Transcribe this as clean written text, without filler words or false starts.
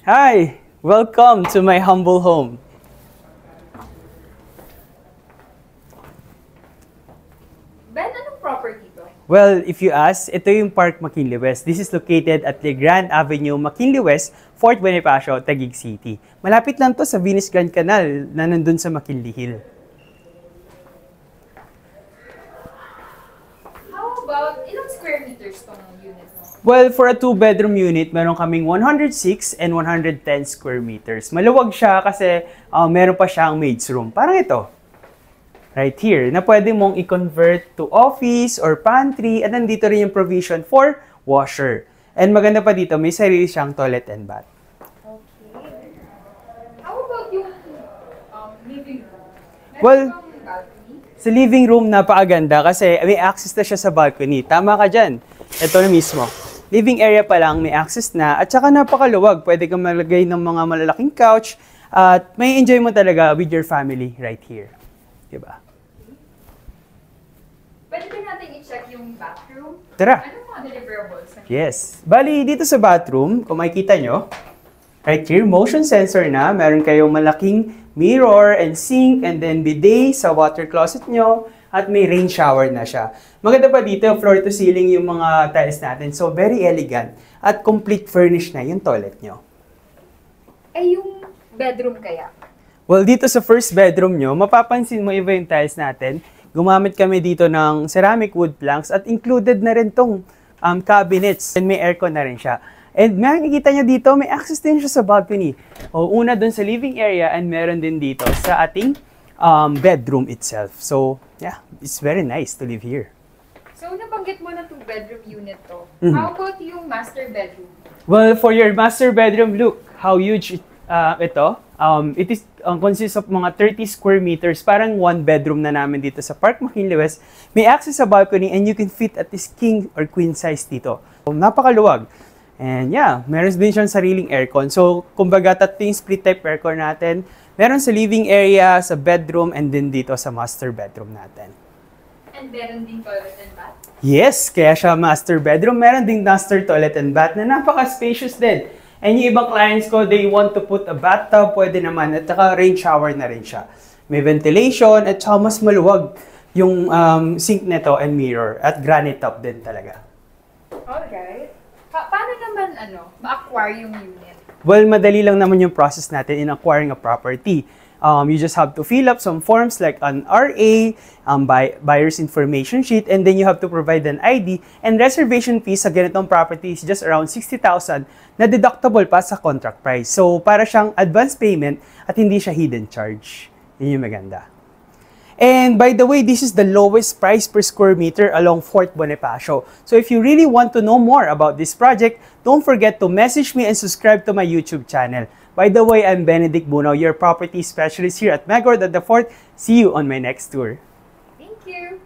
Hi! Welcome to my humble home. Ben, anong property to? Well, if you ask, ito yung Park McKinley West. This is located at Le Grand Avenue, McKinley West, Fort Bonifacio, Taguig City. Malapit lang to sa Venus Grand Canal na nandun sa McKinley Hill. How about, ilang square meters tong unit mo? Well, for a 2-bedroom unit, meron kaming 106 and 110 square meters. Maluwag siya kasi meron pa siyang maid's room. Parang ito. Right here, na pwede mong i-convert to office or pantry, at nandito rin yung provision for washer. And maganda pa dito, may sarili siyang toilet and bath. Okay. How about yung living room? Meron Well, bang balcony? sa living room, napakaganda kasi may access na siya sa balcony. Tama ka dyan. Ito na mismo. Living area pa lang, may access na, at saka napakaluwag. Pwede kang malagay ng mga malalaking couch, at may enjoy mo talaga with your family right here. Diba? Pwede ba natin i-check yung bathroom? Tara. Anong mga deliverables? Yes. Bali, dito sa bathroom, kung makikita nyo, right here, motion sensor na. Meron kayong malaking mirror and sink, and then bidet sa water closet nyo, at may rain shower na siya. Maganda pa dito, floor to ceiling yung mga tiles natin. So, very elegant. At complete furnished na yung toilet nyo. Eh, yung bedroom kaya? Well, dito sa first bedroom nyo, mapapansin mo iba yung tiles natin. Gumamit kami dito ng ceramic wood planks at included na rin tong cabinets. And may aircon na rin siya. And makikita nyo dito, may access din siya sa balcony. O, una dun sa living area, and meron din dito sa ating bedroom itself. So, yeah, it's very nice to live here. So, nabanggit mo na 2-bedroom unit to. Mhm. How about yung master bedroom? Well, for your master bedroom, look how huge ito. It is consists of mga 30 square meters. Parang 1 bedroom na namin dito sa Park McKinley West. May access sa balcony, and you can fit at least king or queen size dito. So, napakaluwag. And yeah, meron din siyang sariling aircon. So, kumbaga, tatlo yung split type aircon natin. Meron sa living area, sa bedroom, and din dito sa master bedroom natin. And meron din toilet and bath? Yes, kaya siya master bedroom. Meron ding master toilet and bath na napaka-spacious din. And yung ibang clients ko, they want to put a bathtub, pwede naman. At saka rain shower na rin siya. May ventilation, at saka mas maluwag yung sink nito and mirror. At granite top din talaga. Alright. Paano naman ma-acquire yung unit? Well, madali lang naman yung process natin in acquiring a property. You just have to fill up some forms like an RA, buyer's information sheet, and then you have to provide an ID, and reservation fees sa ganitong property is just around 60,000 na deductible pa sa contract price. So, para siyang advance payment at hindi siya hidden charge. Yun yung maganda. And by the way, this is the lowest price per square meter along Fort Bonifacio. So if you really want to know more about this project, don't forget to message me and subscribe to my YouTube channel. By the way, I'm Benedict Bunao, your property specialist here at Megaward at the Fort. See you on my next tour. Thank you!